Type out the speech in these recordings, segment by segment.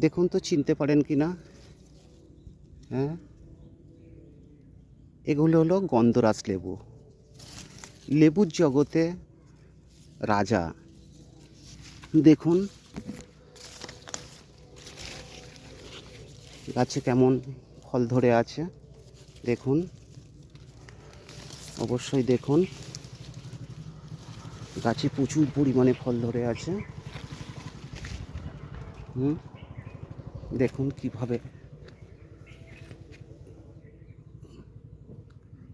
দেখুন তো চিনতে পারেন কি না? হ্যাঁ, এগুলো হলো গন্ধরাজ লেবু। লেবুর জগতে রাজা। দেখুন গাছে কেমন ফল ধরে আছে। দেখুন, অবশ্যই দেখুন, গাছে প্রচুর পরিমাণে ফল ধরে আছে। দেখুন কিভাবে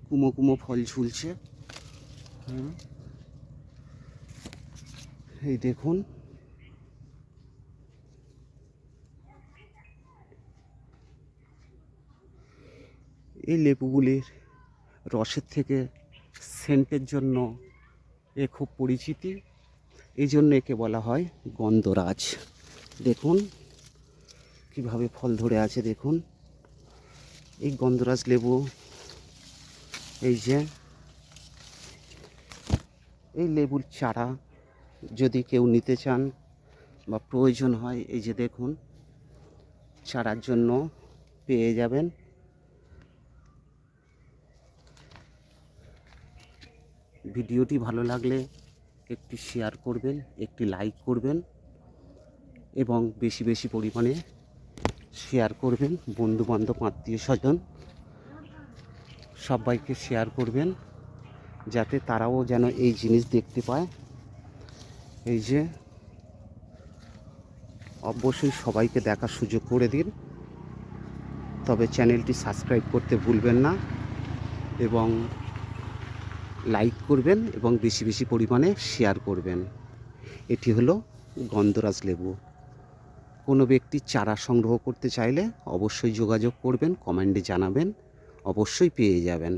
কুমো কুমো ফল ঝুলছে। এই দেখুন, এই লেবুগুলির রসের থেকে সেন্টের জন্য এ খুব পরিচিতি। এই জন্য একে বলা হয় গন্ধরাজ। দেখুন কিভাবে ফল ধরে আছে। দেখুন এই গন্ধরাজ লেবু, এই যে এই লেবুর চারা যদি কেউ নিতে চান বা প্রয়োজন হয়, এই যে দেখুন চারার জন্য পেয়ে যাবেন। ভিডিওটি ভালো লাগলে একটি শেয়ার করবেন, একটি লাইক করবেন এবং বেশি বেশি পরিমাণে শেয়ার করবেন। বন্ধুবান্ধব, আত্মীয় স্বজন সবাইকে শেয়ার করবেন, যাতে তারাও যেন এই জিনিস দেখতে পায়। এই যে অবশ্যই সবাইকে দেখার সুযোগ করে দিন। তবে চ্যানেলটি সাবস্ক্রাইব করতে ভুলবেন না এবং লাইক করবেন এবং বেশি বেশি পরিমাণে শেয়ার করবেন। এটি হলো গন্ধরাজ লেবু। কোনো ব্যক্তি চারা সংগ্রহ করতে চাইলে অবশ্যই যোগাযোগ করবেন, কমেন্টে জানাবেন, অবশ্যই পেয়ে যাবেন।